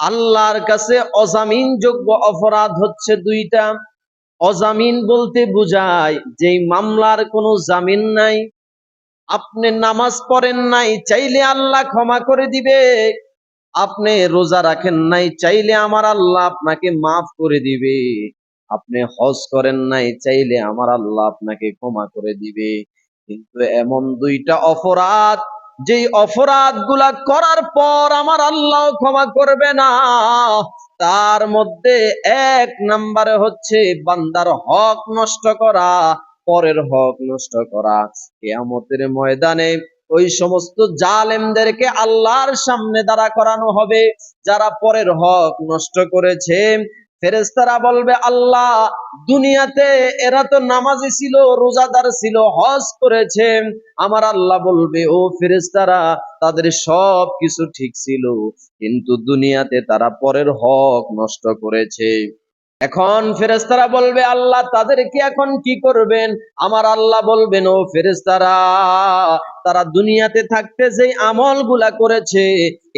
আল্লাহর কাছে অজামিন যোগ্য অপরাধ হচ্ছে দুইটা। অজামিন বলতে বোঝায় যেই মামলার কোনো জামিন নাই। আপনি নামাজ পড়েন নাই, চাইলে আল্লাহ ক্ষমা করে দিবে। আপনি রোজা রাখেন নাই, চাইলে আমার আল্লাহ আপনাকে মাফ করে দিবে। আপনি হজ করেন নাই, চাইলে আমার আল্লাহ আপনাকে ক্ষমা করে দিবে। কিন্তু এমন দুইটা অপরাধ, যেই অপরাধ গুলা করার পর আমার আল্লাহ ক্ষমা করবে না। তার মধ্যে এক নম্বরে হচ্ছে বান্দার হক নষ্ট করা, পরের হক নষ্ট করা। কিয়ামতের ময়দানে ওই সমস্ত জালেমদেরকে আল্লাহর সামনে দাঁড়া করানো হবে, যারা পরের হক নষ্ট করেছে। ফেরেশতারা বলবে, আল্লাহ, দুনিয়াতে এরা তো নামাজি ছিল, রোজাদার ছিল, হজ করেছে। আমার আল্লাহ বলবে, ও ফেরেশতারা, তাদের সব কিছু ঠিক ছিল, কিন্তু দুনিয়াতে তারা পরের হক নষ্ট করেছে। এখন ফেরেশতারা বলবে, আল্লাহ, তাদেরকে এখন কি করবেন? আমার আল্লাহ বলবেন, ও ফেরেশতারা, তারা দুনিয়াতে থাকতে যেই আমলগুলা করেছে,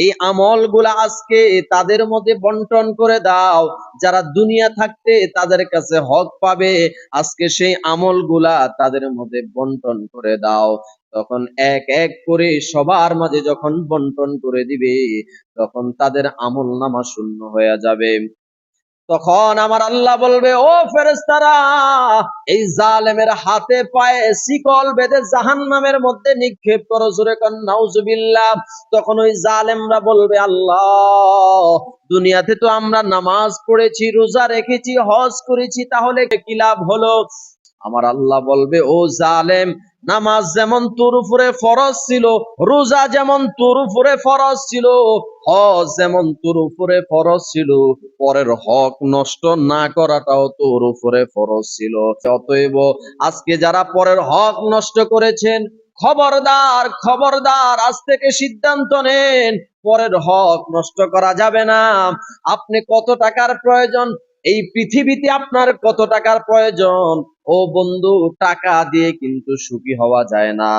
এই আমলগুলা আজকে তাদের মধ্যে বন্টন করে দাও। যারা দুনিয়া থাকতে তাদের কাছে হক পাবে, আজকে সেই আমলগুলা তাদের মধ্যে বন্টন করে দাও। তখন এক এক করে সবার মাঝে যখন বন্টন করে দিবে, তখন তাদের আমল নামা শূন্য হয়ে যাবে। তখন আমার আল্লাহ বলবে, ও ফেরেশতারা, এই জালেমের হাতে পায়ে শিকল বেঁধে জাহান্নামের মধ্যে নিক্ষেপ করো। জোরে কোন নাউজুবিল্লাহ। তখন ওই জালেমরা বলবে, আল্লাহ, দুনিয়াতে তো আমরা নামাজ পড়েছি, রোজা রেখেছি, হজ করেছি, তাহলে কি লাভ হলো? আমার আল্লাহ বলবে, ও জালেম, নামাজ যেমন তোর উপরে ফরজ ছিল, রোজা যেমন তোর উপরে ফরজ ছিল, হজ যেমন তোর উপরে ফরজ ছিল, পরের হক নষ্ট না করাটাও তোর উপরে ফরজ ছিল। অতএব আজকে যারা পরের হক নষ্ট করেছেন, খবরদার খবরদার, আজ থেকে সিদ্ধান্ত নেন, পরের হক নষ্ট করা যাবে না। আপনি কত টাকার প্রয়োজন, এই পৃথিবীতে আপনার কত টাকার প্রয়োজন? ও বন্ধু, টাকা দিয়ে কিন্তু সুখী হওয়া যায় না।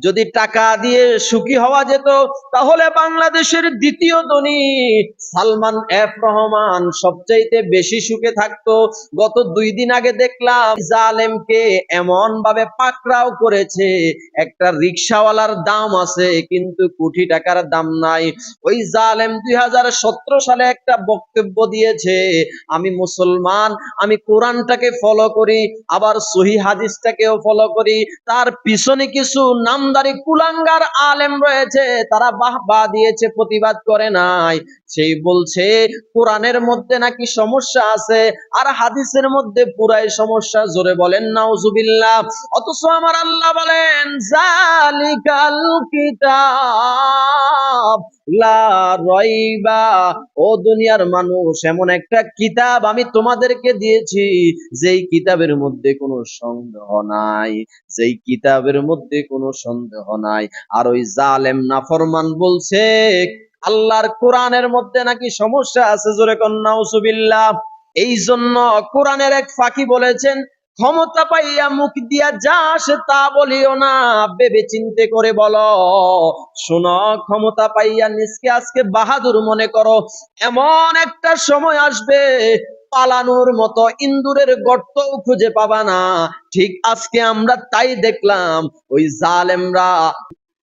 যদি টাকা দিয়ে সুখী হওয়া যেত, তাহলে বাংলাদেশের দ্বিতীয় ধনী সালমান এফ রহমান সবচাইতে বেশি সুখে থাকতো। গত 2 দিন আগে দেখলাম জালেমকে এমন ভাবে পাকড়াও করেছে, একটা রিকশাওয়ালার দাম আছে কিন্তু কোটি টাকার দাম নাই। ওই জালেম 2017 সালে একটা বক্তব্য দিয়েছে, আমি মুসলমান, আমি কোরআনটাকে ফলো করি, আবার সহি হাদিসটাকেও ফলো করি। তার পিছনে কিছু নামদারি কুলাঙ্গার আলেম রয়েছে, তারা বাহবা দিয়েছে, প্রতিবাদ করে নাই। সেই বলছে কোরআনের মধ্যে নাকি সমস্যা আছে, আর হাদিসের মধ্যে পুরাই সমস্যা। জোরে বলেন নাউজুবিল্লাহ। অথচ আমার আল্লাহ বলেন, জালিকাল কিতাব লা রাইবা। ও দুনিয়ার মানুষ, এমন একটা কিতাব আমি তোমাদেরকে দিয়েছি, যেই কিতাবের মধ্যে কোনো সন্দেহ নাই, যেই কিতাবের মধ্যে কোনো সন্দেহ নাই। আর ওই জালেম নাফরমান বলছে আল্লাহর কোরআনের মধ্যে নাকি সমস্যা আছে। জোরে কোন নাউজুবিল্লাহ। এই জন্য কোরআনের এক ফাঁকি বলেছেন, ক্ষমতা পাইয়া মুখ দিয়া যা আসে তা বলিও না, ভেবে চিন্তে করে বলো। শোনো, ক্ষমতা পাইয়া নিজকে আজকে বাহাদুর মনে করো, এমন একটা সময় আসবে পালানোর মতো ইন্দুরের গর্তও খুঁজে পাবা না। ঠিক আজকে আমরা তাই দেখলাম। ওই জালেমরা,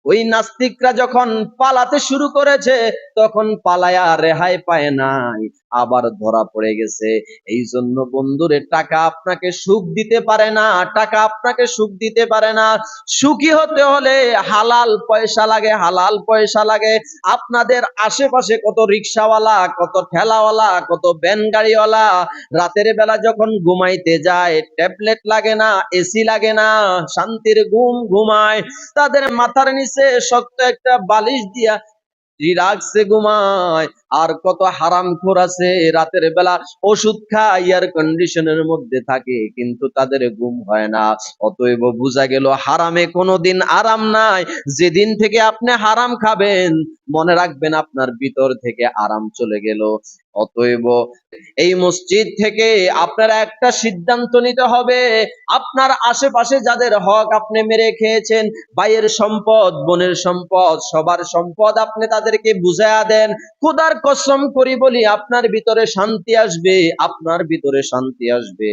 ওই নাস্তিকরা যখন পালাতে শুরু করেছে, তখন পালায়া রেহাই পায় নাই, আবার ধরা পড়ে গেছে। এই জন্য বন্ধুরে, টাকা আপনাকে সুখ দিতে পারে না, টাকা আপনাকে সুখ দিতে পারে না। সুখী হতে হলে হালাল পয়সা লাগে, হালাল পয়সা লাগে। আপনাদের আশেপাশে কত রিক্সাওয়ালা, কত ঠেলাওয়ালা, কত ভ্যান গাড়িওয়ালা রাতের বেলা যখন ঘুমাইতে যায়, ট্যাবলেট লাগে না, এসি লাগে না, শান্তির ঘুম ঘুমায়। তাদের মাথার নিচে শক্ত একটা বালিশ দিয়া রিল্যাক্সে ঘুমায়। আর কত হারামখোর আছে রাতের বেলা ওষুধ খায়, এয়ার কন্ডিশনের মধ্যে থাকে, কিন্তু তাদের ঘুম হয় না। অতএব বোঝা গেল, হারামে কোনোদিন আরাম নাই। যেদিন থেকে আপনি হারাম খাবেন, মনে রাখবেন আপনার ভিতর থেকে আরাম চলে গেল। অতএব এই মসজিদ থেকে আপনার একটা সিদ্ধান্ত নিতে হবে, আপনার আশেপাশে যাদের হক আপনি মেরে খেয়েছেন, ভাইয়ের সম্পদ, বোনের সম্পদ, সবার সম্পদ আপনি তাদেরকে বুঝায়া দেন। খোদার কসম করি বলি, আপনার ভিতরে শান্তি আসবে, আপনার ভিতরে শান্তি আসবে।